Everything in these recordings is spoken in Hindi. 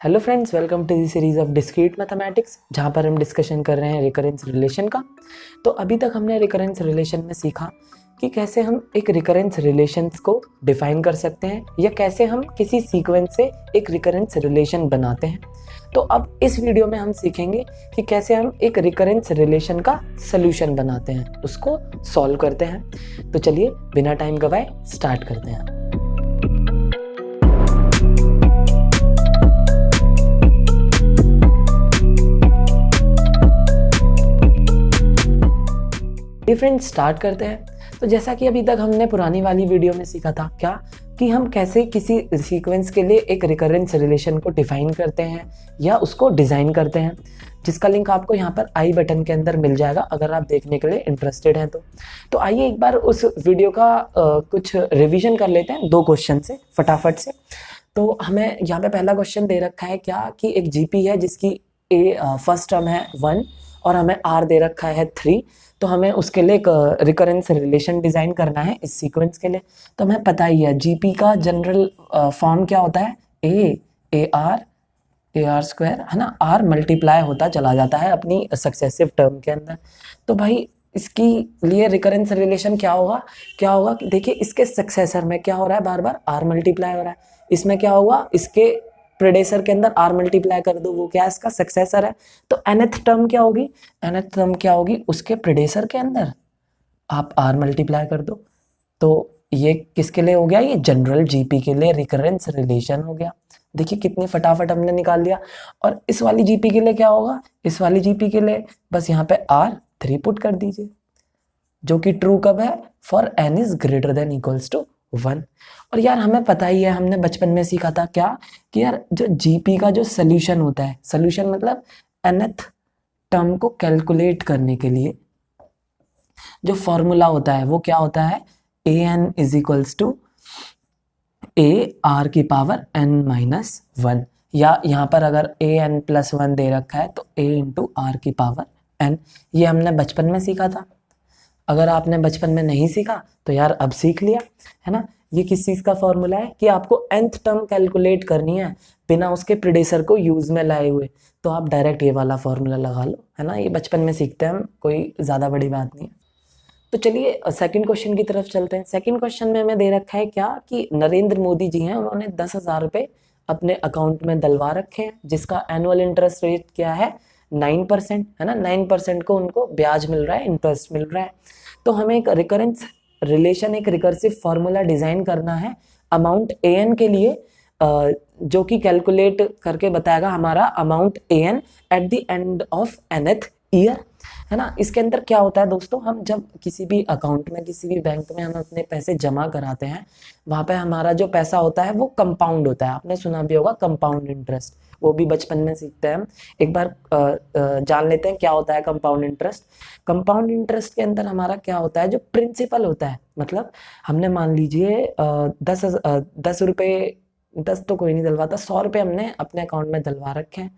Hello friends, welcome to the series of discrete mathematics, जहाँ पर हम डिस्कशन कर रहे हैं रिकरेंस रिलेशन का। तो अभी तक हमने रिकरेंस रिलेशन में सीखा कि कैसे हम एक रिकरेंस रिलेशंस को डिफाइन कर सकते हैं या कैसे हम किसी सीक्वेंस से एक रिकरेंस रिलेशन बनाते हैं। तो अब इस वीडियो में हम सीखेंगे कि कैसे हम एक रिकरेंस रिलेशन का सोल्यूशन बनाते हैं, उसको सॉल्व करते हैं। तो चलिए बिना टाइम गवाए स्टार्ट करते हैं। फ्रेंड्स स्टार्ट करते हैं। तो जैसा कि अभी तक हमने पुरानी वाली वीडियो में सीखा था क्या कि हम कैसे किसी सीक्वेंस के लिए एक रिकरेंस रिलेशन को डिफाइन करते हैं या उसको डिज़ाइन करते हैं, जिसका लिंक आपको यहाँ पर आई बटन के अंदर मिल जाएगा अगर आप देखने के लिए इंटरेस्टेड हैं। तो आइए एक बार उस वीडियो का कुछ रिवीजन कर लेते हैं दो क्वेश्चन से फटाफट से। तो हमें यहाँ पे पहला क्वेश्चन दे रखा है क्या कि एक जीपी है जिसकी फर्स्ट टर्म है 1 और हमें आर दे रखा है 3। तो हमें उसके लिए एक रिकरेंस रिलेशन डिज़ाइन करना है इस सीक्वेंस के लिए। तो हमें पता ही है जीपी का जनरल फॉर्म क्या होता है, ए आर स्क्वायर, है ना। आर मल्टीप्लाई होता चला जाता है अपनी सक्सेसिव टर्म के अंदर। तो भाई इसकी लिए रिकरेंस रिलेशन क्या होगा कि देखिए इसके सक्सेसर में क्या हो रहा है, बार बार आर मल्टीप्लाई हो रहा है। इसमें क्या होगा, इसके प्रेडेसर के अंदर आर मल्टीप्लाई कर दो, वो क्या है, इसका सक्सेसर है। तो nth टर्म क्या होगी, उसके प्रेडेसर के अंदर आप आर मल्टीप्लाई कर दो। तो ये किसके लिए हो गया, ये जनरल जीपी के लिए रिकरेंस रिलेशन हो गया। देखिए कितनी फटाफट हमने निकाल दिया। और इस वाली जीपी के लिए क्या होगा, इस वाली जीपी के लिए बस यहाँ पे R3 पुट कर दीजिए, जो कि ट्रू कब है, for n is greater than equals to 1। और यार हमें पता ही है, हमने बचपन में सीखा था क्या कि यार जो जीपी का जो सोल्यूशन होता है, सोल्यूशन मतलब nth टर्म को कैलकुलेट करने के लिए जो फॉर्मूला होता है वो क्या होता है, A N is equals to A R की पावर n माइनस 1, या यहाँ पर अगर ए एन प्लस 1 दे रखा है तो a इंटू आर की पावर n। ये हमने बचपन में सीखा था। अगर आपने बचपन में नहीं सीखा तो यार अब सीख लिया, है ना। ये किस चीज़ का फॉर्मूला है कि आपको nth टर्म कैलकुलेट करनी है बिना उसके प्रेडेसर को यूज़ में लाए हुए, तो आप डायरेक्ट ये वाला फॉर्मूला लगा लो, है ना। ये बचपन में सीखते हैं हम, कोई ज़्यादा बड़ी बात नहीं है। तो चलिए सेकंड क्वेश्चन की तरफ चलते हैं। सेकंड क्वेश्चन में हमें दे रखा है क्या कि नरेंद्र मोदी जी हैं, उन्होंने 10,000 रुपये अपने अकाउंट में डलवा रखे हैं, जिसका एनुअल इंटरेस्ट रेट क्या है, 9%, है ना। 9% को उनको ब्याज मिल रहा है, इंटरेस्ट मिल रहा है। तो हमें एक रिकरेंस रिलेशन, एक रिकर्सिव फॉर्मूला डिजाइन करना है अमाउंट ए एन के लिए, जो कि कैलकुलेट करके बताएगा हमारा amount A N at the end of nth year, है ना। इसके अंदर क्या होता है दोस्तों, हम जब किसी भी अकाउंट में, किसी भी बैंक में हम अपने पैसे जमा कराते हैं, वहाँ पे हमारा जो पैसा होता है वो कंपाउंड होता है। आपने सुना भी होगा कंपाउंड इंटरेस्ट, वो भी बचपन में सीखते हैं हम। एक बार जान लेते हैं क्या होता है कंपाउंड इंटरेस्ट। कंपाउंड इंटरेस्ट के अंदर हमारा क्या होता है, जो प्रिंसिपल होता है, मतलब हमने मान लीजिए 10 रुपये, 10 तो कोई नहीं डलवाता, 100 रुपये हमने अपने अकाउंट में डलवा रखे हैं।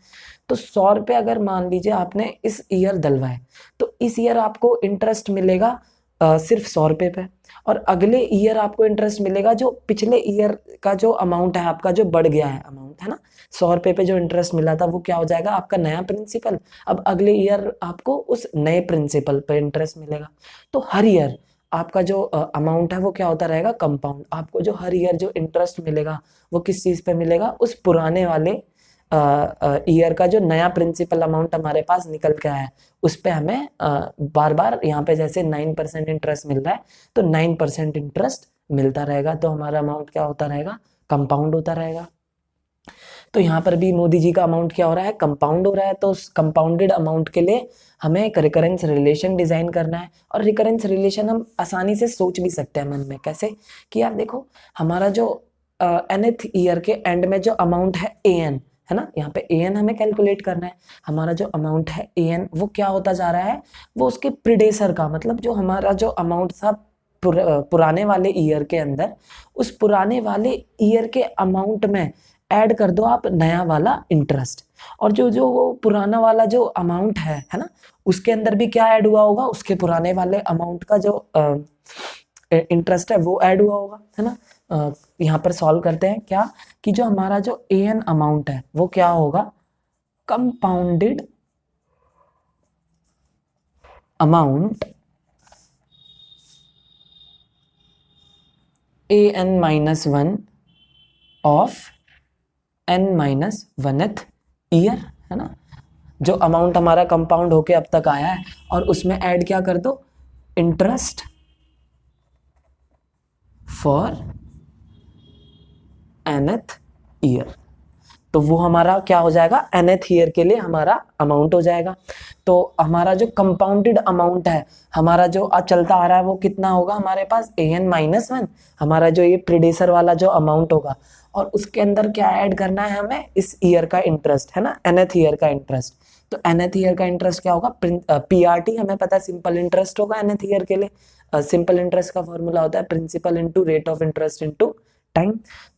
तो 100 रुपये अगर मान लीजिए आपने इस ईयर डलवाए, तो इस ईयर आपको इंटरेस्ट मिलेगा सिर्फ 100 रुपये पे। और अगले ईयर आपको इंटरेस्ट मिलेगा जो पिछले ईयर का जो अमाउंट है आपका, जो बढ़ गया है अमाउंट, है ना। 100 रुपये पे जो इंटरेस्ट मिला था वो क्या हो जाएगा, आपका नया प्रिंसिपल। अब अगले ईयर आपको उस नए प्रिंसिपल पे इंटरेस्ट मिलेगा। तो हर ईयर आपका जो अमाउंट है वो क्या होता रहेगा, कंपाउंड। आपको जो हर ईयर जो इंटरेस्ट मिलेगा वो किस चीज़ पे मिलेगा, उस पुराने वाले ईयर का जो नया प्रिंसिपल अमाउंट हमारे पास निकल के आया है उस पे हमें बार बार यहाँ पे जैसे 9% इंटरेस्ट मिल रहा है तो 9% इंटरेस्ट मिलता रहेगा। तो हमारा अमाउंट क्या होता रहेगा, कंपाउंड होता रहेगा। तो यहाँ पर भी मोदी जी का अमाउंट क्या हो रहा है, कंपाउंड हो रहा है। तो उस कंपाउंडेड अमाउंट के लिए हमें एक रिकरेंस रिलेशन डिजाइन करना है। और रिकरेंस रिलेशन हम आसानी से सोच भी सकते हैं मन में, कैसे कि यार देखो हमारा जो nth ईयर के एंड में जो अमाउंट है ए एन, है ना, यहाँ पे ए एन हमें कैलकुलेट करना है। हमारा जो अमाउंट है ए एन वो क्या होता जा रहा है, वो उसके प्रीडेसर का, मतलब जो हमारा जो अमाउंट था पुराने वाले ईयर के अंदर, उस पुराने वाले ईयर के अमाउंट में ऐड कर दो आप नया वाला इंटरेस्ट। और जो जो वो पुराना वाला जो अमाउंट है ना, उसके अंदर भी क्या ऐड हुआ होगा, उसके पुराने वाले अमाउंट का जो इंटरेस्ट है वो ऐड हुआ होगा, है ना। यहाँ पर सॉल्व करते हैं क्या कि जो हमारा जो एन अमाउंट है वो क्या होगा, compounded amount an-1 of n-1th year, है ना। जो अमाउंट हमारा कंपाउंड होके अब तक आया है और उसमें ऐड क्या कर दो, इंटरेस्ट फॉर nth ईयर। तो वो हमारा क्या हो जाएगा, nth ईयर के लिए हमारा अमाउंट हो जाएगा। तो हमारा जो कंपाउंडेड अमाउंट है, हमारा जो चलता आ रहा है वो कितना होगा हमारे पास, an-1, हमारा जो ये प्रीडेसर वाला जो अमाउंट होगा, और उसके अंदर क्या ऐड करना है हमें, इस ईयर का इंटरेस्ट, है ना, nth ईयर का इंटरेस्ट। तो nth ईयर का इंटरेस्ट क्या होगा, PRT हमें पता है, सिंपल इंटरेस्ट होगा nth ईयर के लिए। सिंपल इंटरेस्ट का फॉर्मूला होता है principal into rate of interest into time.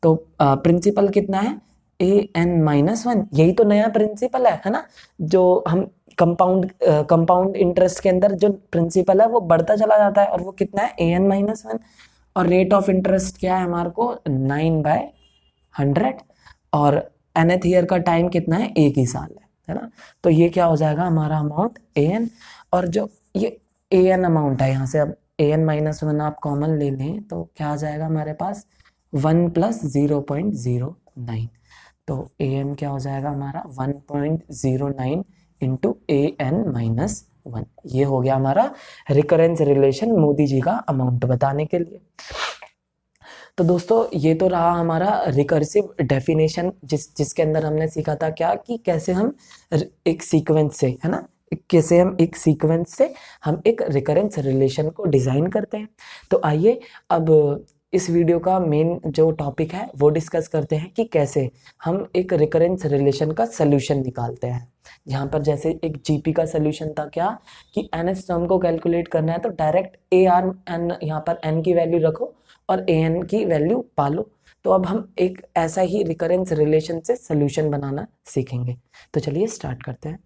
तो प्रिंसिपल कितना है, an-1, यही तो नया प्रिंसिपल है ना। जो हम कंपाउंड इंटरेस्ट के अंदर जो प्रिंसिपल है वो बढ़ता चला जाता है, और वो कितना है, an-1। और रेट ऑफ इंटरेस्ट क्या है हमारे को, 9/100, और nth ईयर का टाइम कितना है, 1 ही साल है ना। तो ये क्या हो जाएगा हमारा अमाउंट an, और जो ये an अमाउंट है, यहाँ से अब an-1 आप कॉमन ले लें तो क्या आ जाएगा हमारे पास, 1 + 0.09। तो an क्या हो जाएगा हमारा, 1.09 इंटू an-1। ये हो गया हमारा रिकरेंस रिलेशन, मोदी जी का अमाउंट बताने के लिए। तो दोस्तों ये तो रहा हमारा रिकर्सिव डेफिनेशन, जिसके अंदर हमने सीखा था क्या कि कैसे हम एक सीक्वेंस से, है ना, कैसे हम एक सीक्वेंस से हम एक रिकरेंस रिलेशन को डिज़ाइन करते हैं। तो आइए अब इस वीडियो का मेन जो टॉपिक है वो डिस्कस करते हैं कि कैसे हम एक रिकरेंस रिलेशन का सोल्यूशन निकालते हैं। यहाँ पर जैसे एक जीपी का सोल्यूशन था क्या कि एनएस टर्म को कैलकुलेट करना है तो डायरेक्ट ए आर एन, यहाँ पर एन की वैल्यू रखो और ए एन की वैल्यू पालो। तो अब हम एक ऐसा ही रिकरेंस रिलेशन से सोल्यूशन बनाना सीखेंगे। तो चलिए स्टार्ट करते हैं।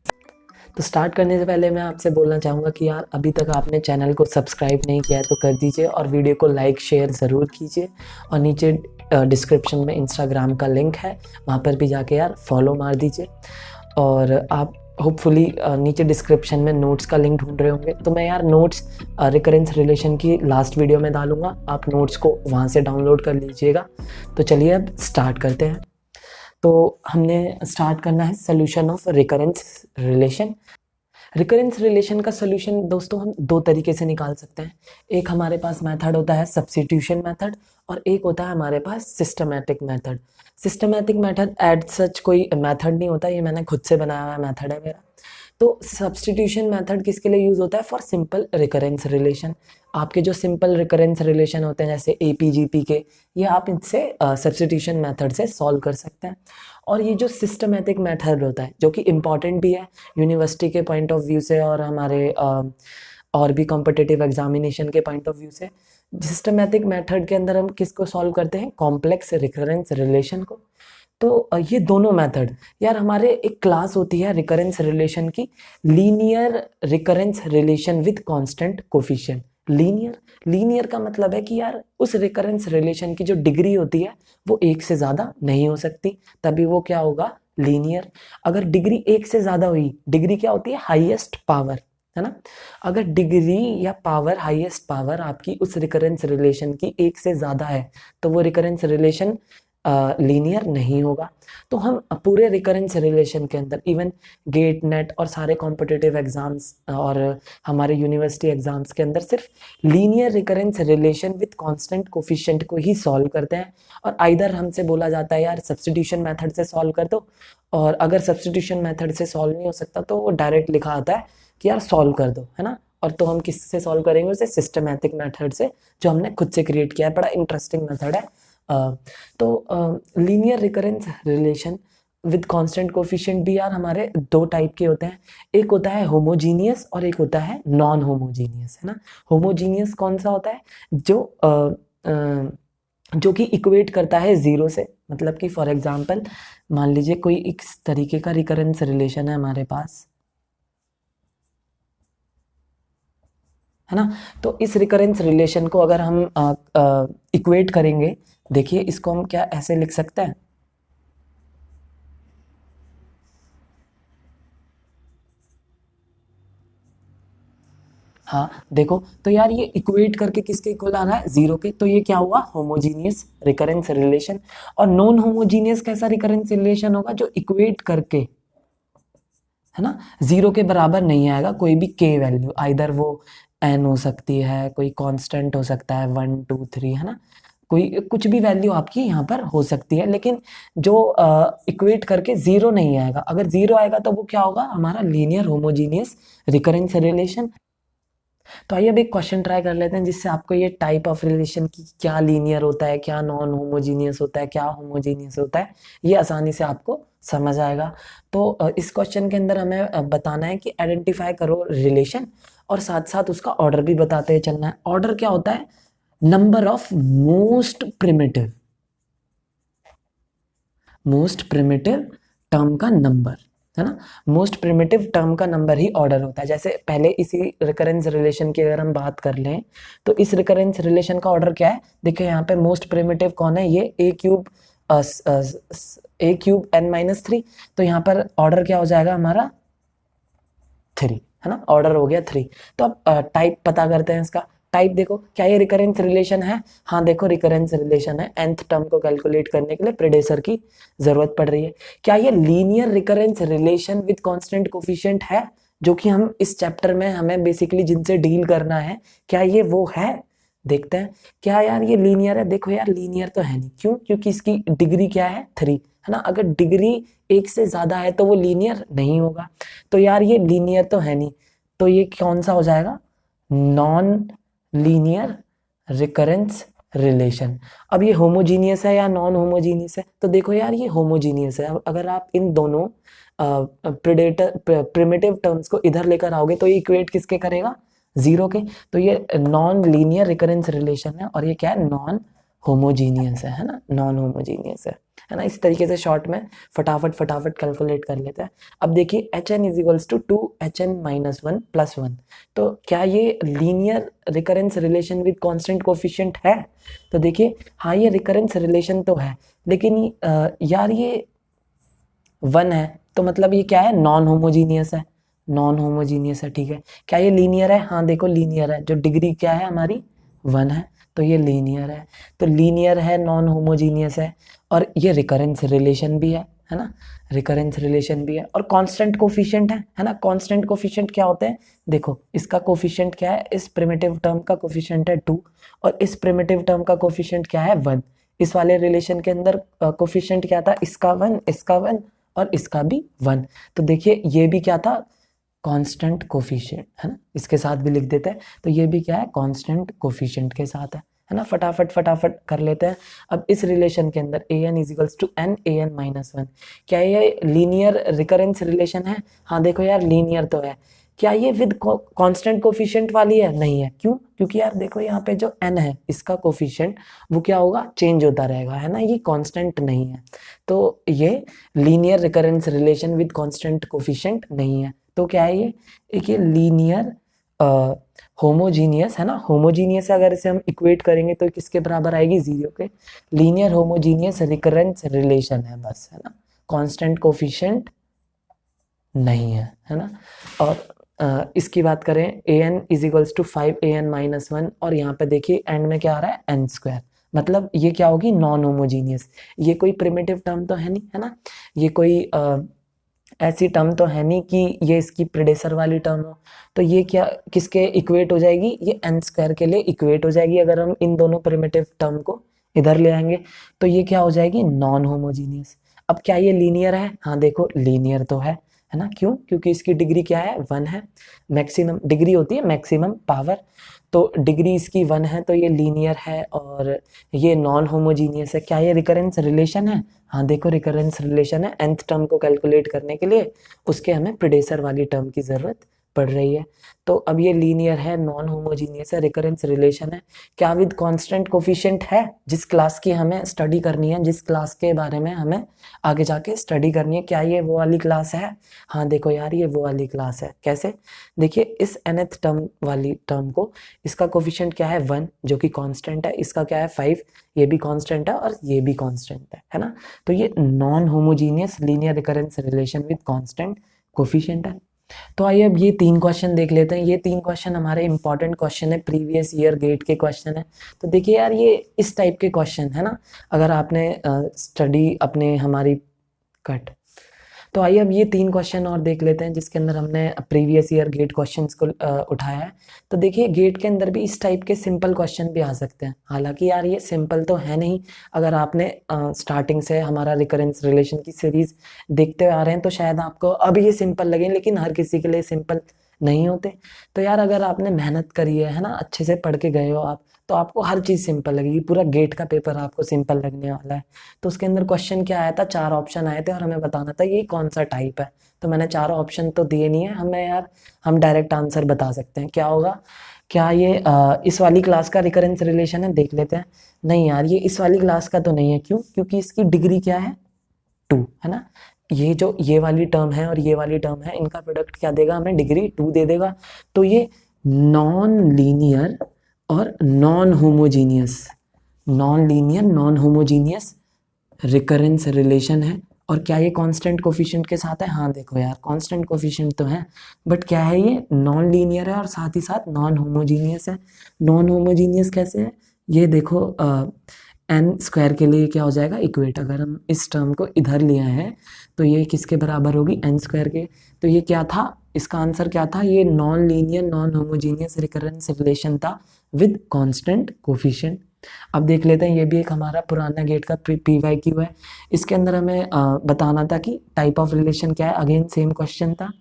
तो स्टार्ट करने से पहले मैं आपसे बोलना चाहूँगा कि यार अभी तक आपने चैनल को सब्सक्राइब नहीं किया है तो कर दीजिए, और वीडियो को लाइक शेयर ज़रूर कीजिए, और नीचे डिस्क्रिप्शन में इंस्टाग्राम का लिंक है, वहाँ पर भी जाके यार फॉलो मार दीजिए। और आप होपफुली नीचे डिस्क्रिप्शन में नोट्स का लिंक ढूंढ रहे होंगे, तो मैं यार नोट्स रिकरेंस रिलेशन की लास्ट वीडियो में डालूंगा, आप नोट्स को वहाँ से डाउनलोड कर लीजिएगा। तो चलिए अब स्टार्ट करते हैं। तो हमने स्टार्ट करना है solution of recurrence relation. Recurrence relation का सोल्यूशन दोस्तों हम दो तरीके से निकाल सकते हैं। एक हमारे पास मेथड होता है सब्स्टिट्यूशन मेथड, और एक होता है हमारे पास systematic method. Systematic method as such कोई मेथड नहीं होता, ये मैंने खुद से बनाया हुआ मेथड है मेरा। तो सब्स्टिट्यूशन मेथड किसके लिए यूज़ होता है, फॉर सिंपल रिकरेंस रिलेशन। आपके जो सिंपल रिकरेंस रिलेशन होते हैं जैसे APGP के, ये आप इनसे सब्स्टिट्यूशन मेथड से सॉल्व कर सकते हैं। और ये जो सिस्टमैटिक मेथड होता है जो कि इम्पॉर्टेंट भी है यूनिवर्सिटी के पॉइंट ऑफ व्यू से और हमारे और भी कॉम्पिटिटिव एग्जामिनेशन के पॉइंट ऑफ व्यू से, सिस्टमैटिक मेथड के अंदर हम किसको सॉल्व करते हैं, कॉम्प्लेक्स रिकरेंस रिलेशन को। तो ये दोनों मेथड यार, हमारे एक क्लास होती है रिकरेंस रिलेशन की, linear recurrence relation with constant coefficient. Linear का मतलब है कि यार उस रिकरेंस रिलेशन की जो डिग्री होती है वो 1 से ज़्यादा नहीं हो सकती, तभी वो क्या होगा, लीनियर। अगर डिग्री 1 से ज़्यादा हुई, डिग्री क्या होती है, हाईएस्ट पावर, है ना। अगर डिग्री या पावर, हाईएस्ट पावर आपकी उस रिकरेंस रिलेशन की 1 से ज़्यादा है तो वो रिकरेंस रिलेशन लीनियर नहीं होगा। तो हम पूरे रिकरेंस रिलेशन के अंदर इवन गेट नेट और सारे कॉम्पिटिटिव एग्जाम्स और हमारे यूनिवर्सिटी एग्जाम्स के अंदर सिर्फ linear recurrence relation with constant coefficient को ही सॉल्व करते हैं। और आइदर हमसे बोला जाता है यार सब्स्टिट्यूशन मेथड से सॉल्व कर दो, और अगर सब्स्टिट्यूशन मेथड से सॉल्व नहीं हो सकता तो वो डायरेक्ट लिखा आता है कि यार सॉल्व कर दो, है ना। और तो हम किससे सॉल्व करेंगे, उसे सिस्टमैटिक मेथड से, जो हमने खुद से क्रिएट किया है, बड़ा इंटरेस्टिंग मेथड है। तो linear recurrence relation with constant coefficient भी यार हमारे दो टाइप के होते हैं। एक होता है होमोजीनियस और एक होता है नॉन होमोजीनियस, है ना। होमोजीनियस कौन सा होता है, जो कि इक्वेट करता है जीरो से, मतलब कि फॉर एग्जांपल मान लीजिए कोई इस तरीके का रिकरेंस रिलेशन है हमारे पास, है ना। तो इस रिकरेंस रिलेशन को अगर हम इक्वेट करेंगे, देखिए इसको हम क्या ऐसे लिख सकते हैं, हाँ देखो, तो यार ये इक्वेट करके किसके इक्वल आ रहा है, जीरो के, तो ये क्या हुआ, होमोजीनियस रिकरेंस रिलेशन। और नॉन होमोजीनियस कैसा रिकरेंस रिलेशन होगा, जो इक्वेट करके, है ना, जीरो के बराबर नहीं आएगा कोई भी के वैल्यू, आइदर वो एन हो सकती है, कोई कांस्टेंट हो सकता है 1 2 3, है ना, कोई कुछ भी वैल्यू आपकी यहाँ पर हो सकती है, लेकिन जो इक्वेट करके जीरो नहीं आएगा। अगर जीरो आएगा तो वो क्या होगा, हमारा लीनियर होमोजीनियस रिकरेंस रिलेशन। तो आइए अब एक क्वेश्चन ट्राई कर लेते हैं जिससे आपको ये टाइप ऑफ रिलेशन की क्या लीनियर होता है, क्या नॉन होमोजीनियस होता है, क्या होमोजीनियस होता है, ये आसानी से आपको समझ आएगा। तो इस क्वेश्चन के अंदर हमें बताना है कि आइडेंटिफाई करो रिलेशन, और साथ साथ उसका ऑर्डर भी बताते हुए चलना है। ऑर्डर क्या होता है, number of most primitive term का नंबर, है ना, मोस्ट प्रिमिटिव टर्म का नंबर ही ऑर्डर होता है। जैसे पहले इसी रिकरेंस रिलेशन की अगर हम बात कर लें, तो इस रिकरेंस रिलेशन का ऑर्डर क्या है, देखिए यहाँ पे मोस्ट प्रिमिटिव कौन है, ये a क्यूब n-3, तो यहाँ पर ऑर्डर क्या हो जाएगा हमारा 3, है ना, ऑर्डर हो गया 3। तो अब टाइप पता करते हैं इसका। टाइप देखो, क्या ये रिकरेंस रिलेशन है, हाँ देखो रिकरेंस रिलेशन है, nth टर्म को कैलकुलेट करने के लिए प्रेडेसर की जरूरत पड़ रही है। क्या ये linear recurrence relation with constant coefficient है, जो कि हम इस चैप्टर में हमें बेसिकली जिनसे डील करना है, क्या ये वो है, देखते हैं। क्या यार ये लीनियर है, देखो यार लीनियर तो है नहीं, क्यों, क्योंकि इसकी डिग्री क्या है 3, है ना, अगर डिग्री 1 से ज्यादा है तो वो लीनियर नहीं होगा। तो यार ये लीनियर तो है नहीं, तो ये कौन सा हो जाएगा, नॉन लीनियर रिकरेंस रिलेशन। अब ये होमोजीनियस है या नॉन होमोजीनियस है, तो देखो यार ये होमोजीनियस है। अब अगर आप इन दोनों प्रिमिटिव टर्म्स को इधर लेकर आओगे तो ये इक्वेट किसके करेगा, जीरो के। तो ये नॉन लीनियर रिकरेंस रिलेशन है, और ये क्या है, नॉन होमोजीनियस है ना, नॉन होमोजीनियस है ना। इस तरीके से शॉर्ट में फटाफट फटाफट कैलकुलेट कर लेते हैं। अब देखिए H N is equals to 2HN-1 + 1, तो क्या ये linear recurrence relation with constant coefficient है, तो देखिए हाँ ये रिकरेंस रिलेशन तो है, लेकिन यार ये 1 है, तो मतलब ये क्या है, नॉन होमोजीनियस है, नॉन होमोजीनियस है, ठीक है। क्या ये लीनियर है, हाँ देखो लीनियर है, जो डिग्री क्या है हमारी 1 है, तो ये लीनियर है। तो लीनियर है, नॉन होमोजीनियस है, और ये रिकरेंस रिलेशन भी है ना, रिकरेंस रिलेशन भी है, और कांस्टेंट कोफिशिएंट है ना। कांस्टेंट कोफिशिएंट क्या होते हैं, देखो इसका कोफिशिएंट क्या है, इस प्रिमिटिव टर्म का कोफिशिएंट है 2, और इस प्रिमिटिव टर्म का कोफिशिएंट क्या है 1। इस वाले रिलेशन के अंदर कोफिशिएंट क्या था, इसका 1, इसका 1, और इसका भी 1। तो देखिए ये भी क्या था, कांस्टेंट कोफिशिएंट, है ना, इसके साथ भी लिख देते हैं। तो ये भी क्या है, कांस्टेंट कोफिशिएंट के साथ है ना। फटाफट फटाफट कर लेते हैं। अब इस रिलेशन के अंदर an = n an-1, क्या ये लीनियर रिकरेंस रिलेशन है, हाँ देखो यार लीनियर तो है। क्या ये विद कांस्टेंट कोफिशिएंट वाली है, नहीं है, क्यों, क्योंकि यार देखो यहाँ पे जो n है इसका कोफिशिएंट वो क्या होगा, चेंज होता रहेगा, है ना, ये कांस्टेंट नहीं है। तो ये linear recurrence relation with constant coefficient नहीं है। तो क्या है ये, एक ये लीनियर होमोजीनियस है ना, होमोजीनियस है, अगर इसे हम इक्वेट करेंगे तो किसके बराबर आएगी, जीरो के। लीनियर होमोजीनियस रिकरेंस रिलेशन है बस, है ना, कांस्टेंट कोफिशिएंट नहीं है ना। और इसकी बात करें, an = 5an-1, और यहाँ पे देखिए एंड में क्या आ रहा है, n², मतलब ये क्या होगी, नॉन होमोजीनियस। ये कोई प्रिमिटिव टर्म तो है नहीं, है ना, ये कोई ऐसी टर्म तो है नहीं कि ये इसकी प्रेडेसर वाली टर्म हो। तो ये क्या किसके इक्वेट हो जाएगी, ये n² के लिए इक्वेट हो जाएगी। अगर हम इन दोनों प्रिमिटिव टर्म को इधर ले आएंगे तो ये क्या हो जाएगी, नॉन होमोजीनियस। अब क्या ये लीनियर है, हाँ देखो लीनियर तो है ना, क्यों, क्योंकि इसकी डिग्री क्या है, 1 है। मैक्सिमम डिग्री होती है मैक्सिमम पावर, तो डिग्री इसकी 1 है, तो ये लीनियर है, और ये नॉन होमोजीनियस है। क्या ये रिकरेंस रिलेशन है, हाँ देखो रिकरेंस रिलेशन है। nth टर्म को कैलकुलेट करने के लिए उसके हमें प्रेडेसर वाली टर्म की जरूरत पढ़ रही है। तो अब ये लीनियर है, नॉन होमोजीनियस है, रिकरेंस रिलेशन है, क्या विद कांस्टेंट कोफिशिएंट है। जिस क्लास की हमें स्टडी करनी है, जिस क्लास के बारे में हमें आगे जाके स्टडी करनी है, क्या ये वो वाली क्लास है? हाँ देखो यार, ये वो वाली क्लास है। कैसे? देखिए, इस nth टर्म वाली टर्म को, इसका कोफिशिएंट क्या है 1 जो कि कांस्टेंट है, इसका क्या है 5 ये भी कांस्टेंट है, और ये भी कांस्टेंट है ना। तो ये non homogeneous linear recurrence relation with constant coefficient है। तो आइए अब ये 3 क्वेश्चन देख लेते हैं। ये 3 क्वेश्चन हमारे इंपॉर्टेंट क्वेश्चन है, प्रीवियस ईयर गेट के क्वेश्चन है। तो देखिए यार, ये इस टाइप के क्वेश्चन है ना, अगर आपने स्टडी अपने हमारी कट। तो आइए अब ये 3 क्वेश्चन और देख लेते हैं जिसके अंदर हमने प्रीवियस ईयर गेट क्वेश्चंस को उठाया है। तो देखिए, गेट के अंदर भी इस टाइप के सिंपल क्वेश्चन भी आ सकते हैं। हालांकि यार ये सिंपल तो है नहीं, अगर आपने स्टार्टिंग से हमारा रिकरेंस रिलेशन की सीरीज देखते आ रहे हैं तो शायद आपको अब ये सिंपल लगे, लेकिन हर किसी के लिए सिंपल नहीं होते। तो यार अगर आपने मेहनत करी है ना, अच्छे से पढ़ के गए हो आप, तो आपको हर चीज़ सिंपल लगेगी। पूरा गेट का पेपर आपको सिंपल लगने वाला है। तो उसके अंदर क्वेश्चन क्या आया था, 4 ऑप्शन आए थे और हमें बताना था ये कौन सा टाइप है। तो मैंने 4 ऑप्शन तो दिए नहीं है हमें यार, हम डायरेक्ट आंसर बता सकते हैं। क्या होगा, क्या ये इस वाली क्लास का रिकरेंस रिलेशन है? देख लेते हैं। नहीं यार, ये इस वाली क्लास का तो नहीं है। क्यों? क्योंकि इसकी डिग्री क्या है 2 है ना। ये जो ये वाली टर्म है और ये वाली टर्म है, इनका प्रोडक्ट क्या देगा हमें? डिग्री 2 दे देगा। तो ये नॉन लीनियर और non homogeneous, non linear non homogeneous recurrence relation है। और क्या ये कांस्टेंट कोफिशिएंट के साथ है? हाँ देखो यार, कांस्टेंट कोफिशिएंट तो है, बट क्या है, ये नॉन लीनियर है और साथ ही साथ नॉन होमोजीनियस है। नॉन होमोजीनियस कैसे है? ये देखो, एन स्क्वायर के लिए क्या हो जाएगा इक्वेट। अगर हम इस टर्म को इधर लिया है तो ये किसके बराबर होगी? एन स्क्वायर के। तो ये क्या था, इसका आंसर क्या था? ये non linear non homogeneous recurrence relation था विद कांस्टेंट कोफिशिएंट। अब देख लेते हैं, ये भी एक हमारा पुराना गेट का PYQ है। इसके अंदर हमें बताना था कि टाइप ऑफ रिलेशन क्या है। अगेन सेम क्वेश्चन था।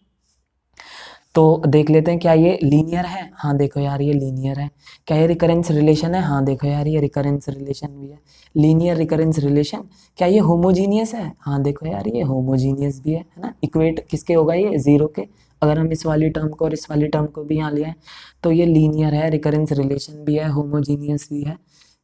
तो देख लेते हैं, क्या ये लीनियर है? हाँ देखो यार, ये लीनियर है। क्या ये रिकरेंस रिलेशन है? हाँ देखो यार, ये रिकरेंस रिलेशन भी है, लीनियर रिकरेंस रिलेशन। क्या ये होमोजीनियस है? हाँ देखो यार, ये होमोजीनियस भी है ना। इक्वेट किसके होगा? ये 0 के। अगर हम इस वाली टर्म को और इस वाली टर्म को भी यहाँ लिया है तो ये लीनियर है, रिकरेंस रिलेशन भी है, होमोजीनियस भी है।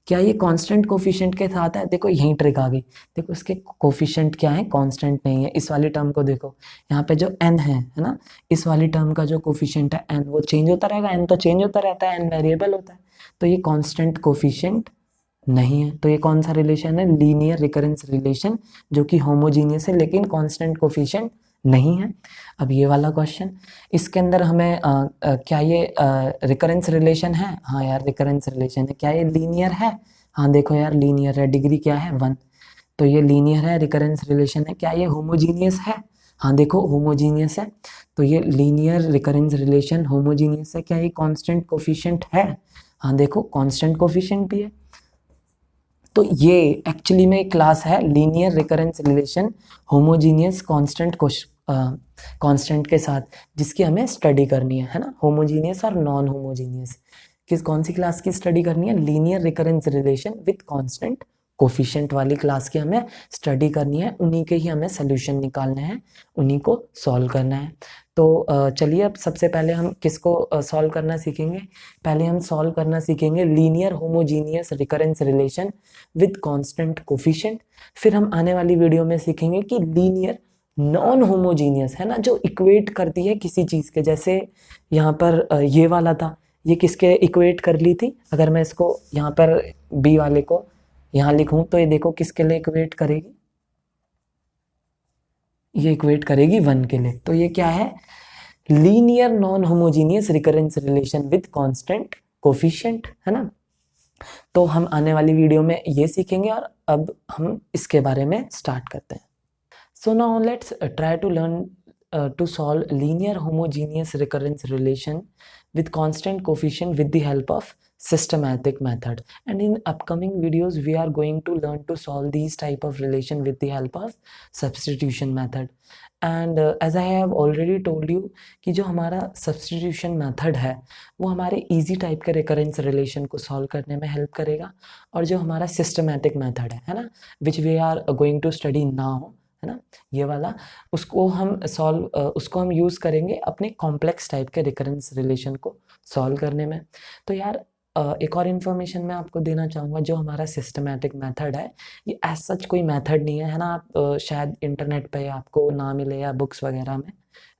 क्या ये कांस्टेंट कोफिशिएंट के साथ है? देखो यहीं ट्रिक आ गई। देखो इसके कोफिशिएंट क्या है? कांस्टेंट नहीं है। इस वाली टर्म को देखो, यहाँ पे जो n है ना, इस वाली टर्म का जो कोफिशिएंट है n, वो चेंज होता रहेगा। n तो चेंज होता रहता है, n वेरिएबल होता है। तो ये कांस्टेंट कोफिशिएंट नहीं है। तो ये कौन सा रिलेशन है? लीनियर रिकरेंस रिलेशन, जो कि होमोजीनियस है लेकिन कांस्टेंट कोफिशिएंट नहीं है। अब ये वाला क्वेश्चन, इसके अंदर हमें क्या ये रिकरेंस रिलेशन है? हाँ यार, रिकरेंस रिलेशन है। क्या ये लीनियर है? हाँ देखो यार, लीनियर है। डिग्री क्या है? 1। तो ये लीनियर है, रिकरेंस रिलेशन है। क्या ये होमोजीनियस है? हाँ देखो, होमोजीनियस है। तो ये लीनियर रिकरेंस रिलेशन होमोजीनियस है। क्या ये कांस्टेंट कोफिशिएंट है? हाँ देखो, कांस्टेंट कोफिशिएंट भी है। तो ये एक्चुअली में क्लास है linear recurrence relation homogeneous constant के साथ, जिसकी हमें स्टडी करनी है ना, होमोजीनियस और नॉन होमोजीनियस। कौन सी क्लास की स्टडी करनी है? Linear recurrence relation with constant coefficient वाली क्लास की हमें स्टडी करनी है। उन्हीं के ही हमें सोल्यूशन निकालने हैं, उन्हीं को सॉल्व करना है। तो चलिए, अब सबसे पहले हम किसको सॉल्व करना सीखेंगे? पहले हम सॉल्व करना सीखेंगे linear homogeneous recurrence relation with constant coefficient. फिर हम आने वाली वीडियो में सीखेंगे कि लीनियर नॉन होमोजीनियस है ना, जो इक्वेट करती है किसी चीज़ के। जैसे यहाँ पर ये वाला था, ये किसके इक्वेट कर ली थी? अगर मैं इसको यहाँ पर बी वाले को यहाँ लिखूं तो ये देखो किसके लिए इक्वेट करेगी? ये इक्वेट करेगी 1 के लिए। तो ये क्या है? Linear non homogeneous recurrence relation with constant coefficient है ना। तो हम आने वाली वीडियो में ये सीखेंगे और अब हम इसके बारे में स्टार्ट करते हैं। So now let's try to learn to solve linear homogeneous recurrence relation with constant coefficient with the help of systematic method. And in upcoming videos we are going to learn to solve these type of relation with the help of substitution method. And as I have already told you कि जो हमारा substitution method है वो हमारे easy type के recurrence relation को solve करने में help करेगा, और जो हमारा systematic method है ना, which we are going to study now है ना, ये वाला, उसको हम यूज़ करेंगे अपने कॉम्प्लेक्स टाइप के रिकरेंस रिलेशन को सॉल्व करने में। तो यार एक और इन्फॉर्मेशन मैं आपको देना चाहूँगा, जो हमारा सिस्टमैटिक मेथड है, ये एज सच कोई मेथड नहीं है ना। आप शायद इंटरनेट पे आपको ना मिले या बुक्स वगैरह में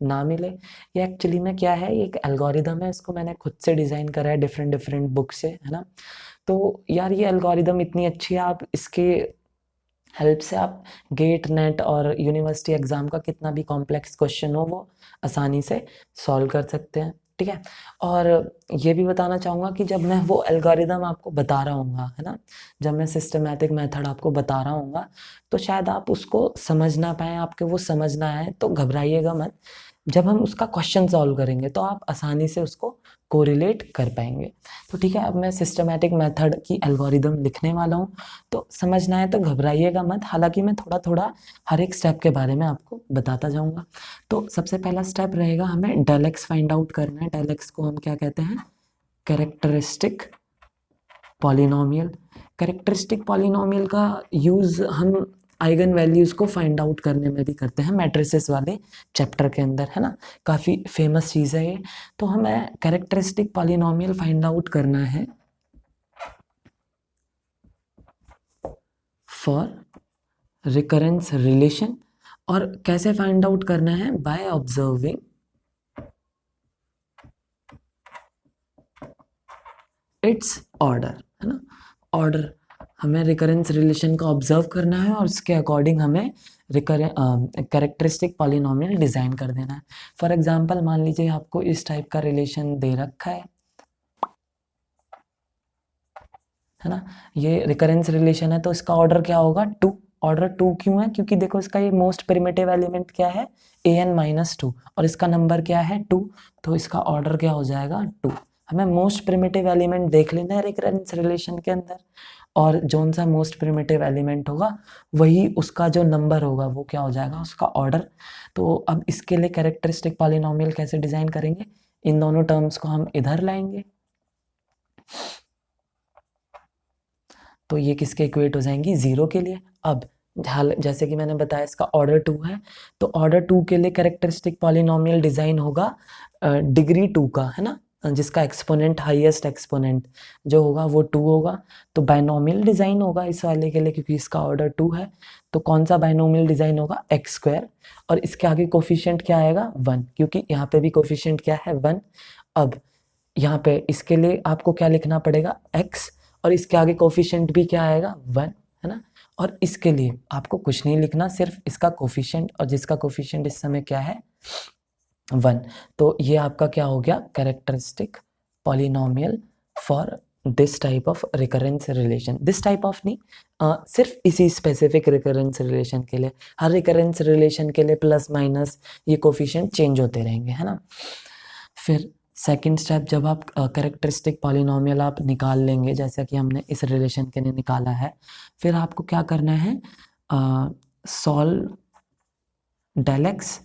ना मिले। ये एक्चुअली में क्या है, ये एक एल्गोरिदम है, इसको मैंने खुद से डिज़ाइन करा है डिफरेंट डिफरेंट बुक से, है ना। तो यार ये एल्गोरिदम इतनी अच्छी है, आप इसके हेल्प से आप गेट नेट और यूनिवर्सिटी एग्ज़ाम का कितना भी कॉम्प्लेक्स क्वेश्चन हो वो आसानी से सॉल्व कर सकते हैं, ठीक है। और ये भी बताना चाहूँगा कि जब मैं वो एल्गोरिदम आपको बता रहा हूँगा, है ना, जब मैं सिस्टमैटिक मेथड आपको बता रहा हूँगा, तो शायद आप उसको समझ ना पाएँ, आपके वो समझ ना आए, तो घबराइएगा मत। जब हम उसका क्वेश्चन सॉल्व करेंगे तो आप आसानी से उसको कोरिलेट कर पाएंगे। तो ठीक है, अब मैं सिस्टमैटिक मेथड की एल्गोरिदम लिखने वाला हूँ, तो समझना है तो घबराइएगा मत। हालांकि मैं थोड़ा थोड़ा हर एक स्टेप के बारे में आपको बताता जाऊँगा। तो सबसे पहला स्टेप रहेगा, हमें डेल एक्स फाइंड आउट करना है। डेल एक्स को हम क्या कहते हैं, कैरेक्टरिस्टिक पॉलिनोमियल। कैरेक्टरिस्टिक पॉलिनोमियल का यूज़ हम आइगन वैल्यूज़ को फाइंड आउट करने में भी करते हैं, मैट्रिसेस वाले चैप्टर के अंदर, है ना। काफ़ी फेमस चीज़ है ये। तो हमें कैरेक्टरिस्टिक पॉलिनोमियल फाइंड आउट करना है फॉर रिकरेंस रिलेशन। और कैसे फाइंड आउट करना है, बाय ऑब्जर्विंग इट्स ऑर्डर, है ना। ऑर्डर, हमें रिकरेंस रिलेशन को ऑब्जर्व करना है और उसके अकॉर्डिंग हमें कैरेक्टरिस्टिक पॉलिनोमियल डिज़ाइन कर देना है। फॉर एग्जांपल मान लीजिए आपको इस टाइप का रिलेशन दे रखा है ना। ये रिकरेंस रिलेशन है, तो इसका ऑर्डर क्या होगा, 2। ऑर्डर 2 क्यों है, क्योंकि देखो इसका ये मोस्ट प्रिमिटिव एलिमेंट क्या है, an-2, और इसका नंबर क्या है 2, तो इसका ऑर्डर क्या हो जाएगा 2। हमें मोस्ट प्रिमिटिव एलिमेंट देख लेना है रिकरेंस रिलेशन के अंदर, और जोन सा मोस्ट प्रिमिटिव एलिमेंट होगा वही उसका जो नंबर होगा वो क्या हो जाएगा, उसका ऑर्डर। तो अब इसके लिए कैरेक्टरिस्टिक पॉलिनोमियल कैसे डिज़ाइन करेंगे, इन दोनों टर्म्स को हम इधर लाएंगे, तो ये किसके इक्वेट हो जाएंगी, 0 के लिए। अब जैसे कि मैंने बताया इसका ऑर्डर 2 है, तो ऑर्डर 2 के लिए कैरेक्टरिस्टिक पॉलिनोमियल डिज़ाइन होगा डिग्री 2 का, है ना, जिसका एक्सपोनेंट हाईएस्ट एक्सपोनेंट जो होगा वो 2 होगा। तो बाइनोमियल डिज़ाइन होगा इस वाले के लिए, क्योंकि इसका ऑर्डर 2 है, तो कौन सा बाइनोमियल डिज़ाइन होगा, x², और इसके आगे कोफिशिएंट क्या आएगा 1, क्योंकि यहाँ पे भी कोफिशिएंट क्या है 1। अब यहाँ पे इसके लिए आपको क्या लिखना पड़ेगा, x, और इसके आगे कोफिशिएंट भी क्या आएगा 1, है ना। और इसके लिए आपको कुछ नहीं लिखना, सिर्फ इसका कोफिशिएंट, और जिसका कोफिशिएंट इस समय क्या है 1। तो ये आपका क्या हो गया, characteristic polynomial for this type of recurrence relation. This type of नहीं, सिर्फ इसी स्पेसिफिक रिकरेंस रिलेशन के लिए। हर रिकरेंस रिलेशन के लिए प्लस माइनस ये कोफिशिएंट चेंज होते रहेंगे, है ना। फिर सेकंड स्टेप, जब आप कैरेक्टरिस्टिक पॉलिनोमियल आप निकाल लेंगे, जैसा कि हमने इस रिलेशन के लिए निकाला है, फिर आपको क्या करना है, solve del X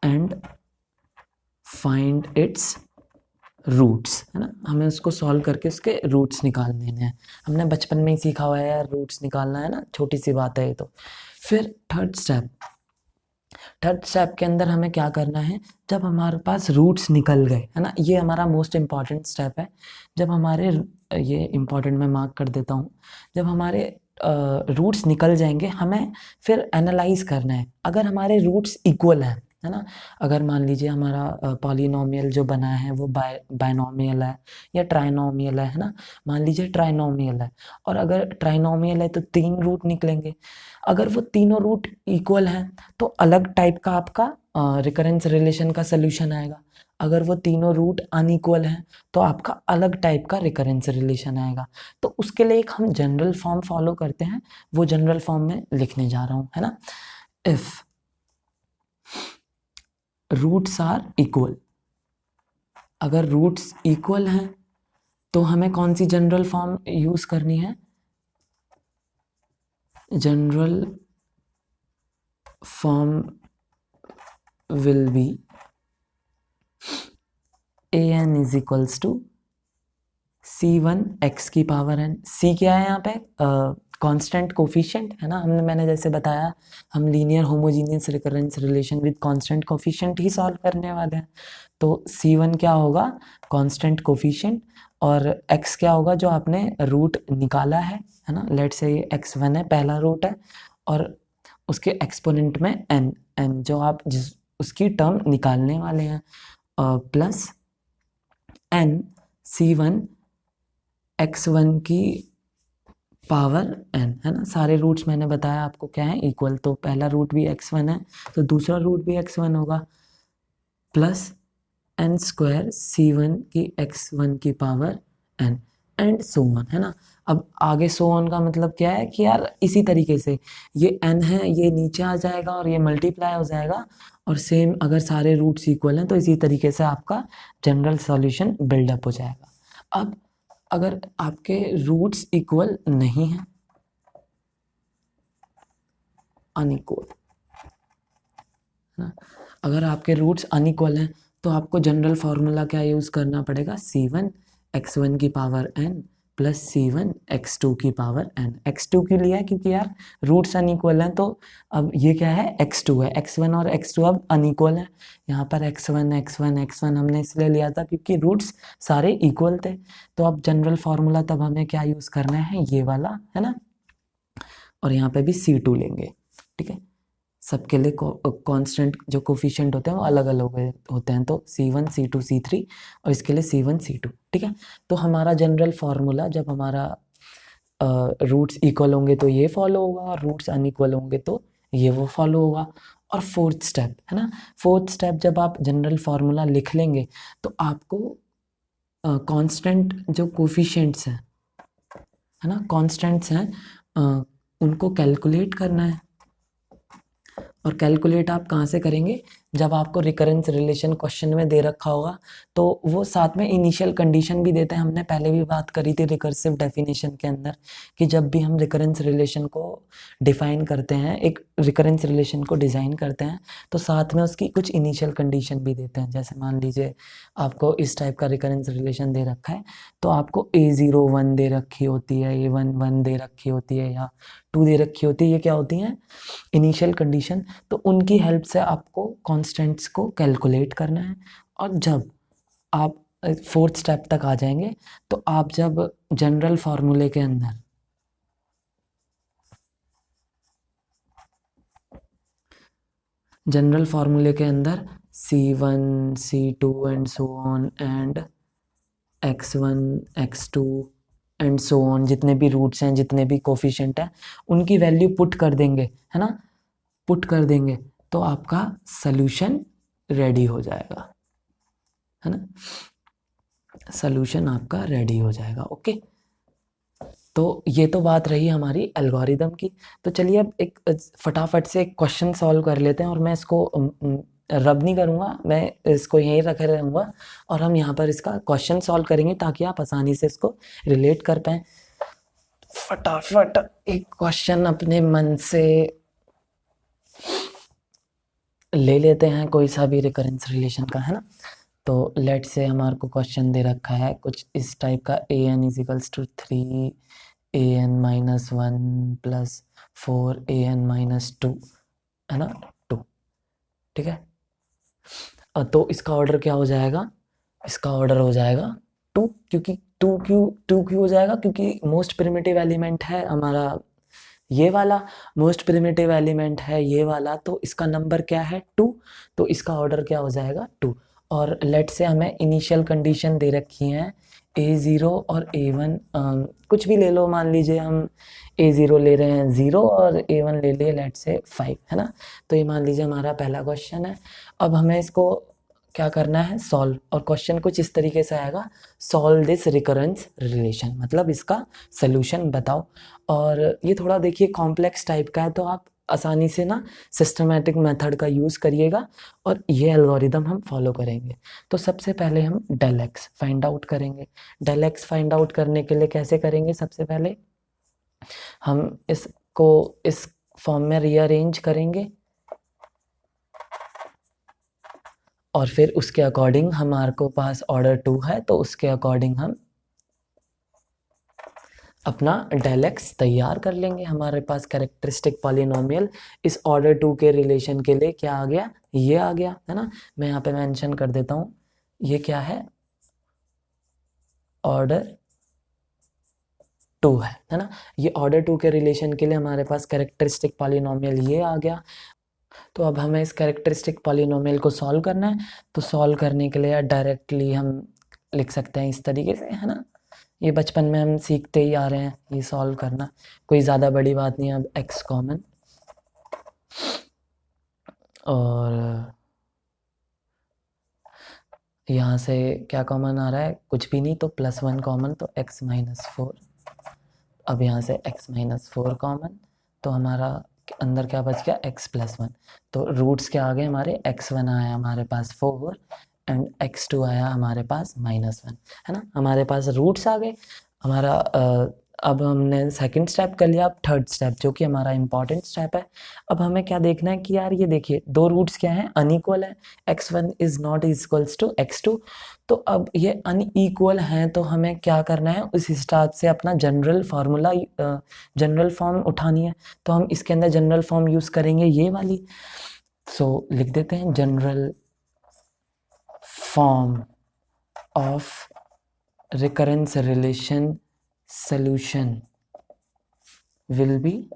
and find its roots, है ना। हमें उसको सॉल्व करके उसके रूट्स निकाल देने हैं। हमने बचपन में ही सीखा हुआ है यार, रूट्स निकालना, है ना, छोटी सी बात है ये तो। फिर थर्ड स्टेप के अंदर हमें क्या करना है, जब हमारे पास रूट्स निकल गए, है ना, ये हमारा मोस्ट इम्पॉर्टेंट स्टेप है। जब हमारे, ये इम्पॉर्टेंट मैं मार्क कर देता हूँ, जब हमारे रूट्स निकल जाएंगे, हमें फिर एनालाइज करना है। अगर हमारे रूट्स इक्वल हैं, है ना, अगर मान लीजिए हमारा पॉलिनोमियल जो बना है वो बाइनोमियल है या ट्राइनोमियल है ना, मान लीजिए ट्राइनोमियल है, और अगर ट्राइनोमियल है तो 3 रूट निकलेंगे। अगर वो तीनों रूट इक्वल हैं तो अलग टाइप का आपका रिकरेंस रिलेशन का सोल्यूशन आएगा। अगर वो तीनों रूट अनइक्वल हैं तो आपका अलग टाइप का रिकरेंस रिलेशन आएगा। तो उसके लिए एक हम जनरल फॉर्म फॉलो करते हैं, वो जनरल फॉर्म में लिखने जा रहा हूँ, है ना। इफ रूट्स आर इक्वल, अगर रूट्स इक्वल हैं तो हमें कौन सी जनरल फॉर्म यूज करनी है, general form will be an is equals to c1 x की पावर n। c क्या है यहाँ पे, कांस्टेंट कोफिशिएंट है ना, मैंने जैसे बताया हम linear homogeneous recurrence relation with constant coefficient he solve करने वाले हैं। तो C1 क्या होगा, कांस्टेंट कोफिशिएंट, और x क्या होगा जो आपने रूट निकाला है ना, लेट से ये x1 है, पहला रूट है, और उसके एक्सपोनेंट में n जो आप जिस उसकी टर्म निकालने वाले हैं, प्लस n C1 x1 की पावर n है ना। सारे रूट्स मैंने बताया आपको क्या है, इक्वल, तो पहला रूट भी x1 है तो दूसरा रूट भी x1 होगा, प्लस n स्क्वायर C1 की x1 की power n and so on है ना। अब आगे सो ऑन का मतलब क्या है कि यार इसी तरीके से ये n है, ये नीचे आ जाएगा और ये मल्टीप्लाई हो जाएगा, और सेम अगर सारे रूट्स इक्वल हैं तो इसी तरीके से आपका जनरल सॉल्यूशन बिल्डअप हो जाएगा। अब अगर आपके रूट्स इक्वल नहीं हैं, अनइक्वल है ना, अगर आपके रूट्स अनइक्वल हैं तो आपको जनरल फार्मूला क्या यूज़ करना पड़ेगा, C1 x1 की power n plus C1 x2 की पावर n। x2 के लिए है क्योंकि यार रूट्स अनइक्वल हैं, तो अब ये क्या है, x2 है, x1 और x2 अब अनइक्वल है। यहाँ पर x1 हमने इसलिए लिया था क्योंकि रूट्स सारे इक्वल थे। तो अब जनरल फार्मूला तब हमें क्या यूज़ करना है, ये वाला है ना, और यहाँ पे भी C2 लेंगे, ठीक है। सबके लिए कांस्टेंट जो कोफिशिएंट होते हैं वो अलग अलग होते हैं, तो C1 C2 C3 और इसके लिए C1 C2, ठीक है। तो हमारा जनरल फार्मूला, जब हमारा रूट्स इक्वल होंगे तो ये फॉलो होगा, और रूट्स अनइक्वल होंगे तो ये वो फॉलो होगा। और फोर्थ स्टेप है ना, फोर्थ स्टेप जब आप जनरल फार्मूला लिख लेंगे तो आपको कांस्टेंट जो कोफिशिएंट्स हैं है ना, कांस्टेंट्स हैं, उनको कैलकुलेट करना है। और कैलकुलेट आप कहाँ से करेंगे, जब आपको रिकरेंस रिलेशन क्वेश्चन में दे रखा होगा तो वो साथ में इनिशियल कंडीशन भी देते हैं। हमने पहले भी बात करी थी रिकर्सिव डेफिनेशन के अंदर कि जब भी हम रिकरेंस रिलेशन को डिफाइन करते हैं, एक रिकरेंस रिलेशन को डिज़ाइन करते हैं, तो साथ में उसकी कुछ इनिशियल कंडीशन भी देते हैं। जैसे मान लीजिए आपको इस टाइप का रिकरेंस रिलेशन दे रखा है, तो आपको A0 1 दे रखी होती है, A1 1 दे रखी होती है, या 2 दे रखी होती है। ये क्या होती हैं, इनिशियल कंडीशन। तो उनकी हेल्प से आपको कांस्टेंट्स को कैलकुलेट करना है। और जब आप फोर्थ स्टेप तक आ जाएंगे तो आप जब जनरल फार्मूले के अंदर C1 C2 and so on and x1 x2 and so on, जितने भी रूट्स हैं, जितने भी कोफिशिएंट हैं, उनकी वैल्यू पुट कर देंगे है ना, पुट कर देंगे तो आपका सॉल्यूशन रेडी हो जाएगा है ना, सॉल्यूशन आपका रेडी हो जाएगा। ओके, तो ये तो बात रही हमारी एल्गोरिदम की। तो चलिए अब एक फटाफट से एक क्वेश्चन सॉल्व कर लेते हैं, और मैं इसको रब नहीं करूँगा, मैं इसको यहीं रखे रहूँगा और हम यहाँ पर इसका क्वेश्चन सॉल्व करेंगे ताकि आप आसानी से इसको रिलेट कर पाएँ। फटाफट एक क्वेश्चन अपने मन से ले लेते हैं, कोई सा भी रिकरेंस रिलेशन का है ना। तो लेट से हमारे को क्वेश्चन दे रखा है कुछ इस टाइप का, an is equals to 3 an minus 1 plus 4 an minus 2 है ना, 2, ठीक है। तो इसका ऑर्डर क्या हो जाएगा, इसका ऑर्डर हो जाएगा 2, क्योंकि 2 क्यों हो जाएगा, क्योंकि मोस्ट प्रिमिटिव एलिमेंट है हमारा ये वाला, मोस्ट प्रिमिटिव एलिमेंट है ये वाला, तो इसका नंबर क्या है 2, तो इसका ऑर्डर क्या हो जाएगा 2। और लेट से हमें इनिशियल कंडीशन दे रखी हैं A0 और A1, कुछ भी ले लो, मान लीजिए हम A0 ले रहे हैं 0 और A1 ले लिए लेट से 5 है ना। तो ये मान लीजिए हमारा पहला क्वेश्चन है। अब हमें इसको क्या करना है, सॉल्व, और क्वेश्चन कुछ इस तरीके से आएगा, सॉल्व दिस रिकरेंस रिलेशन, मतलब इसका सलूशन बताओ। और ये थोड़ा देखिए कॉम्प्लेक्स टाइप का है, तो आप आसानी से ना सिस्टमेटिक मेथड का यूज़ करिएगा और ये एल्गोरिदम हम फॉलो करेंगे। तो सबसे पहले हम डेल एक्स फाइंड आउट करेंगे। डेल एक्स फाइंड आउट करने के लिए कैसे करेंगे, सबसे पहले हम इसको इस फॉर्म में रीअरेंज करेंगे, और फिर उसके अकॉर्डिंग हमारे को पास ऑर्डर 2 है तो उसके अकॉर्डिंग हम अपना डेल एक्स तैयार कर लेंगे। हमारे पास कैरेक्टरिस्टिक पॉलिनोमियल इस ऑर्डर 2 के रिलेशन के लिए क्या आ गया, ये आ गया है ना। मैं यहाँ पे मेंशन कर देता हूँ, ये क्या है, ऑर्डर 2 है ना। ये ऑर्डर 2 के रिलेशन के लिए हमारे पास कैरेक्टरिस्टिक पॉलिनोमियल ये आ गया। तो अब हमें इस कैरेक्टरिस्टिक पॉलिनोमियल को सॉल्व करना है। तो सॉल्व करने के लिए डायरेक्टली हम लिख सकते हैं इस तरीके से, है ना। ये बचपन में हम सीखते ही आ रहे हैं ये सॉल्व करना, कोई ज़्यादा बड़ी बात नहीं है। अब x कॉमन, और यहाँ से क्या कॉमन आ रहा है, कुछ भी नहीं, तो +1 कॉमन, तो x - 4। अब यहाँ से x - 4 कॉमन, तो हमारा अंदर क्या बच गया, x + 1। तो रूट्स क्या आ गए हमारे, x1 आया हमारे पास 4 एंड x2 आया हमारे पास -1, है ना। हमारे पास रूट्स आ गए हमारा। अब हमने सेकंड स्टेप कर लिया। अब थर्ड स्टेप जो कि हमारा इंपॉर्टेंट स्टेप है। अब हमें क्या देखना है कि यार ये देखिए दो रूट्स क्या हैं, अनइक्वल है, x1 is not equals to x2। तो अब ये अनइक्वल हैं, तो हमें क्या करना है, उस हिसाब से अपना जनरल फार्मूला, जनरल फॉर्म उठानी है। तो हम इसके अंदर जनरल फॉर्म यूज़ करेंगे ये वाली। सो लिख देते हैं, general form of recurrence relation solution will be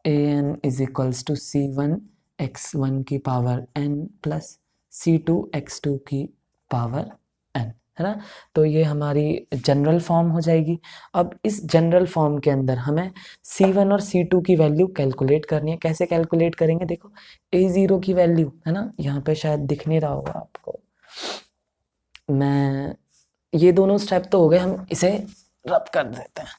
an is equals to c1 x1 की power n plus c2 x2 की पावर n, है ना। तो ये हमारी जनरल फॉर्म हो जाएगी। अब इस जनरल फॉर्म के अंदर हमें c1 और c2 की वैल्यू कैलकुलेट करनी है। कैसे कैलकुलेट करेंगे, देखो a0 की वैल्यू, है ना, यहाँ पे शायद दिख नहीं रहा होगा आपको। मैं ये दोनों स्टेप तो हो गए, हम इसे रब कर देते हैं,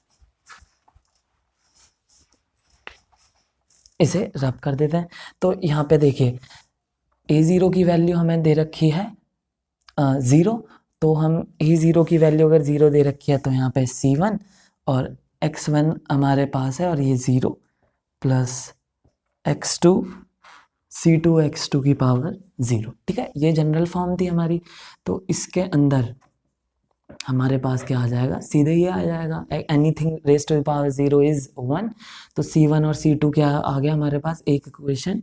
इसे रब कर देते हैं। तो यहाँ पे देखिए a0 की वैल्यू हमें दे रखी है 0। तो हम a0 की वैल्यू अगर 0 दे रखी है तो यहाँ पे c1 और x1 हमारे पास है, और ये 0 प्लस x2 c2 x2 की पावर 0, ठीक है। ये जनरल फॉर्म थी हमारी। तो इसके अंदर हमारे पास क्या आ जाएगा, सीधे ये आ जाएगा, anything raise to the power 0 is 1। तो c1 और c2 क्या आ गया हमारे पास, एक इक्वेशन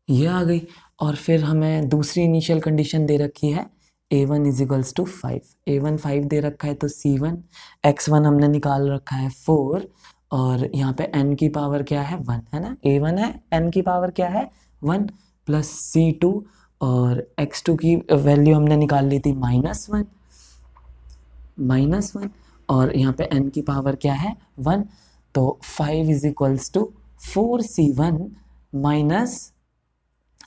ये आ गई। और फिर हमें दूसरी इनिशियल कंडीशन दे रखी है a1 is equals to 5। a1 5 दे रखा है, तो c1 x1 हमने निकाल रखा है 4, और यहाँ पे n की पावर क्या है 1, है ना। a1 है, n की पावर क्या है 1, प्लस c2 और x2 की वैल्यू हमने निकाल ली थी -1, और यहाँ पे n की पावर क्या है 1। तो 5 is equals to 4c1 minus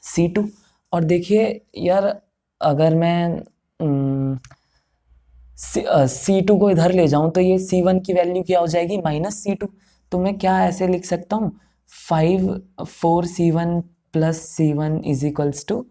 c2। और देखिए यार, अगर मैं c2 को इधर ले जाऊं तो ये c1 की वैल्यू क्या हो जाएगी, -c2। तो मैं क्या ऐसे लिख सकता हूँ, 4c1 plus c1 is equals to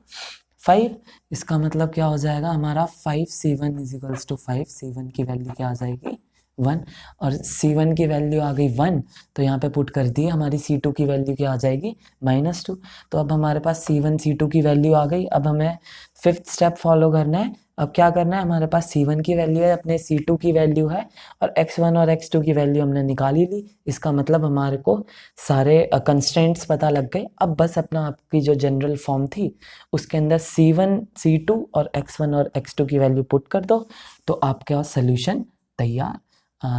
5। इसका मतलब क्या हो जाएगा हमारा, 5c1 is equals to 5। c1 की वैल्यू क्या आ जाएगी 1, और c1 की वैल्यू आ गई 1, तो यहाँ पे पुट कर दिए, हमारी c2 की वैल्यू क्या आ जाएगी -2। तो अब हमारे पास c1 c2 की वैल्यू आ गई। अब हमें फिफ्थ स्टेप फॉलो करना है। अब क्या करना है, हमारे पास c1 की वैल्यू है, अपने c2 की वैल्यू है, और x1 और x2 की वैल्यू हमने निकाली ली। इसका मतलब हमारे को सारे कंस्ट्रेंट्स पता लग गए। अब बस अपना आपकी जो जनरल फॉर्म थी उसके अंदर c1 c2 और x1 और x2 की वैल्यू पुट कर दो, तो आपका सोल्यूशन तैयार।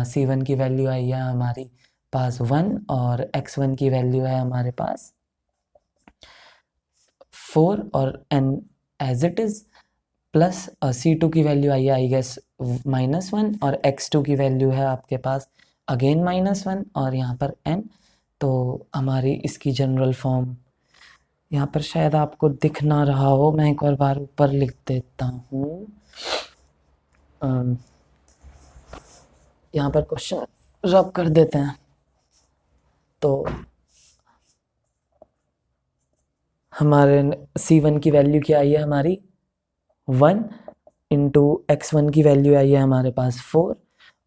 c1 की वैल्यू आई है हमारी पास 1, और x1 की वैल्यू है हमारे पास 4, और n as it is, plus c2 की वैल्यू आई है आई गेस -1, और x2 की वैल्यू है आपके पास अगेन -1, और यहाँ पर n। तो हमारी इसकी जनरल फॉर्म यहाँ पर शायद आपको दिख ना रहा हो, मैं एक और बार ऊपर लिख देता हूँ। यहाँ पर क्वेश्चन रब कर देते हैं। तो हमारे c1 की वैल्यू क्या आई है हमारी 1, इंटू x1 की वैल्यू आई है हमारे पास 4,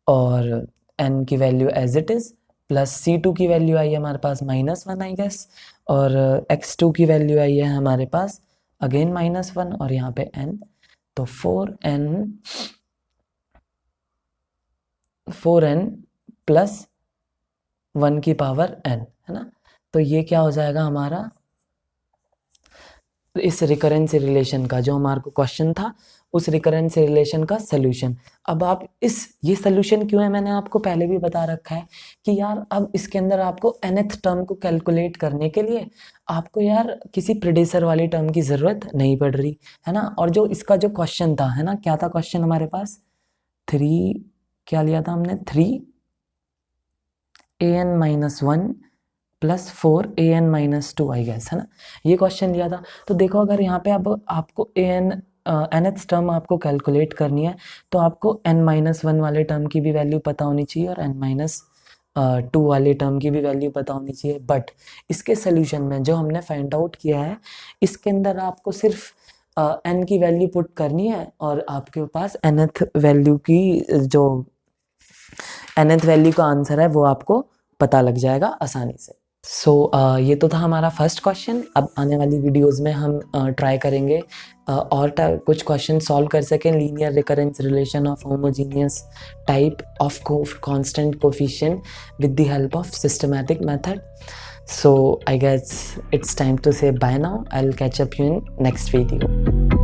और n की value as it is, plus c2 की वैल्यू आई है हमारे पास -1 आई गेस, और x2 की वैल्यू आई है हमारे पास अगेन -1, और यहाँ पे n। तो 4n प्लस 1 की पावर n, है ना। तो ये क्या हो जाएगा हमारा इस रिकरेंस रिलेशन का, जो हमारे को क्वेश्चन था उस रिकरेंस रिलेशन का सोल्यूशन। अब आप ये सोल्यूशन क्यों है, मैंने आपको पहले भी बता रखा है कि यार अब इसके अंदर आपको nth टर्म को कैलकुलेट करने के लिए आपको यार किसी प्रेडिसर वाली टर्म की ज़रूरत नहीं पड़ रही, है ना। और जो इसका जो क्वेश्चन था, है ना, क्या था क्वेश्चन हमारे पास, 3 क्या लिया था हमने, 3an-1 plus 4an-2 I guess, है ना, ये क्वेश्चन लिया था। तो देखो अगर यहाँ पे अब आपको nth टर्म आपको कैलकुलेट करनी है तो आपको n-1 वाले टर्म की भी वैल्यू पता होनी चाहिए और n-2 वाले टर्म की भी वैल्यू पता होनी चाहिए। बट इसके सोल्यूशन में जो हमने फाइंड आउट किया है, इसके अंदर आपको सिर्फ n की वैल्यू पुट करनी है और आपके पास nth वैल्यू की जो nth वैल्यू का आंसर है वो आपको पता लग जाएगा आसानी से। ये तो था हमारा फर्स्ट क्वेश्चन। अब आने वाली वीडियोस में हम ट्राई करेंगे और कुछ क्वेश्चन सॉल्व कर सकें, linear recurrence relation of homogeneous type of constant coefficient with the help of systematic method. So I guess it's time to say bye now. I'll catch up you in next video.